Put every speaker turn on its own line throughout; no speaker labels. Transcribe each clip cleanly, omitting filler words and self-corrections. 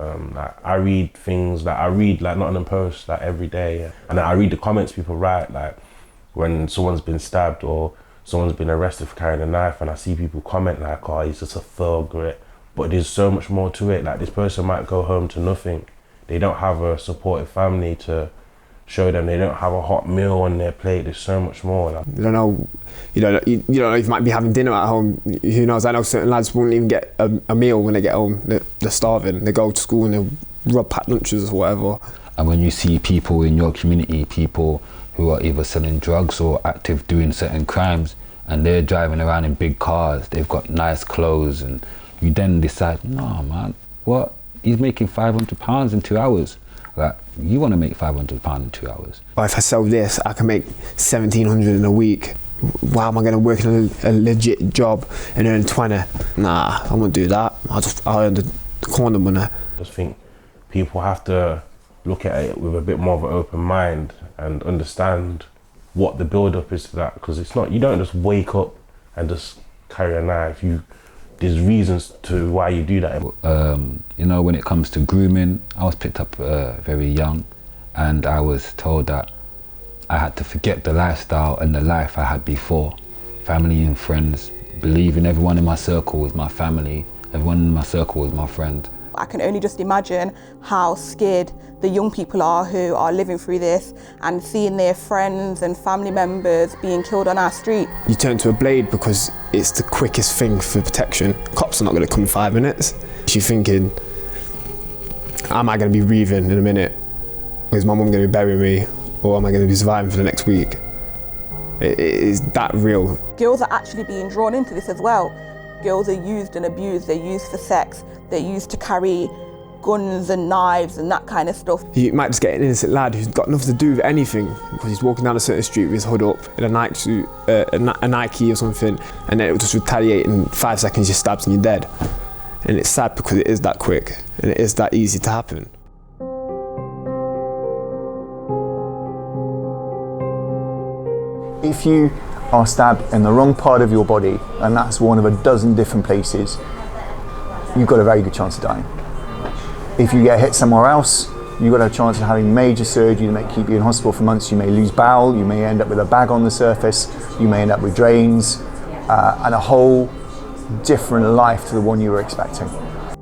Like I read things, like I read like Nottingham Post like every day, and I read the comments people write, like when someone's been stabbed or someone's been arrested for carrying a knife, and I see people comment like, oh, he's just a thug, but there's so much more to it. Like this person might go home to nothing. They don't have a supportive family to show them. They don't have a hot meal on their plate. There's so much more. Like,
you don't know if you might be having dinner at home. Who knows? I know certain lads won't even get a meal when they get home. They're starving. They go to school and they rub packed lunches or whatever.
And when you see people in your community, people who are either selling drugs or active doing certain crimes, and they're driving around in big cars, they've got nice clothes, and you then decide, no man, what? He's making £500 in 2 hours. Like, you want to make £500 in 2 hours.
If I sell this, I can make 1,700 in a week. Why am I going to work in a legit job and earn 20? Nah, I won't do that. I'll earn the corner money.
I just think people have to look at it with a bit more of an open mind and understand what the build-up is to that, because it's not, you don't just wake up and just carry a knife. There's reasons to why you do that.
You know, when it comes to grooming, I was picked up very young, and I was told that I had to forget the lifestyle and the life I had before. Family and friends, believing everyone in my circle was my family, everyone in my circle was my friend.
I can only just imagine how scared the young people are who are living through this and seeing their friends and family members being killed on our street.
You turn to a blade because it's the quickest thing for protection. Cops are not going to come in 5 minutes. You're thinking, am I going to be breathing in a minute? Is my mum going to be burying me? Or am I going to be surviving for the next week? It is that real.
Girls are actually being drawn into this as well. Girls are used and abused, they're used for sex, they're used to carry guns and knives and that kind of stuff.
You might just get an innocent lad who's got nothing to do with anything because he's walking down a certain street with his hood up in a Nike suit, a Nike or something, and then it will just retaliate in 5 seconds, you're stabbed and you're dead. And it's sad because it is that quick and it is that easy to happen.
If you are stabbed in the wrong part of your body, and that's one of a dozen different places, you've got a very good chance of dying. If you get hit somewhere else, you've got a chance of having major surgery that may keep you in hospital for months. You may lose bowel, you may end up with a bag on the surface, you may end up with drains, and a whole different life to the one you were expecting.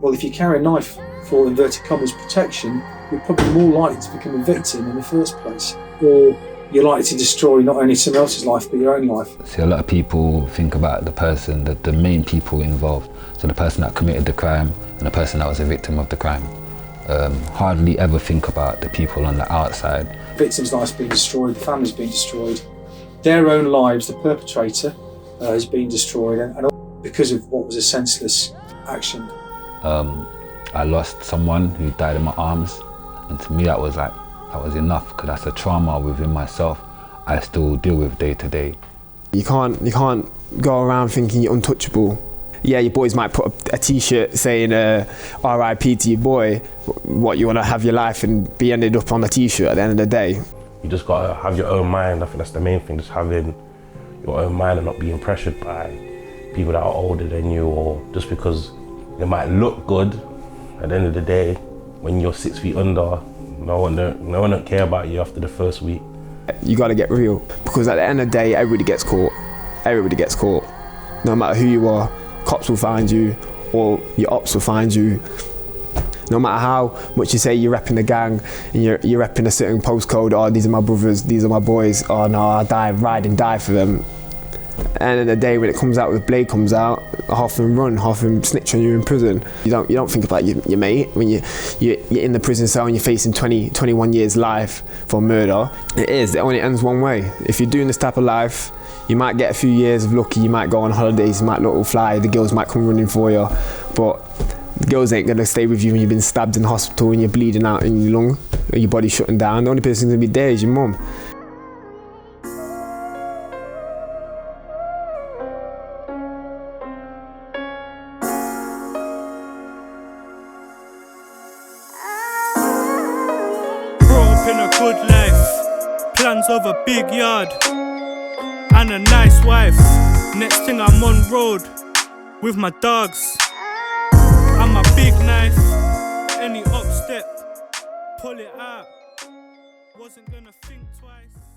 Well, if you carry a knife for inverted commas protection, you're probably more likely to become a victim in the first place, or you're likely to destroy not only someone else's life, but your own life.
See, a lot of people think about the person, the main people involved. So the person that committed the crime and the person that was a victim of the crime. Hardly ever think about the people on the outside.
The victim's life's been destroyed, the family's been destroyed. Their own lives, the perpetrator, has been destroyed, and all because of what was a senseless action.
I lost someone who died in my arms, and to me that was enough, because that's a trauma within myself I still deal with day to day.
You can't go around thinking you're untouchable. Yeah, your boys might put a t-shirt saying R.I.P. to your boy. What, you want to have your life and be ended up on a t-shirt at the end of the day?
You just got to have your own mind. I think that's the main thing, just having your own mind and not being pressured by people that are older than you, or just because they might look good. At the end of the day, when you're 6 feet under, no one don't care about you after the first week.
You got to get real, because at the end of the day, everybody gets caught. Everybody gets caught. No matter who you are, cops will find you, or your ops will find you. No matter how much you say you're repping the gang and you're repping a certain postcode, oh, these are my brothers, these are my boys, oh no, I'll ride and die for them. At the end of the day, when it comes out, with Blade comes out, half of them run, half of them snitch on you in prison. You don't think about your mate when you're in the prison cell and you're facing 21 years life for murder. It only ends one way. If you're doing this type of life, you might get a few years of lucky, you might go on holidays, you might let it fly, the girls might come running for you, but the girls ain't gonna stay with you when you've been stabbed in hospital and you're bleeding out in your lung, or your body's shutting down. The only person who's gonna be there is your mum.
In a good life, plans of a big yard and a nice wife. Next thing I'm on road with my dogs and my big knife. Any pull it out. Wasn't gonna think twice.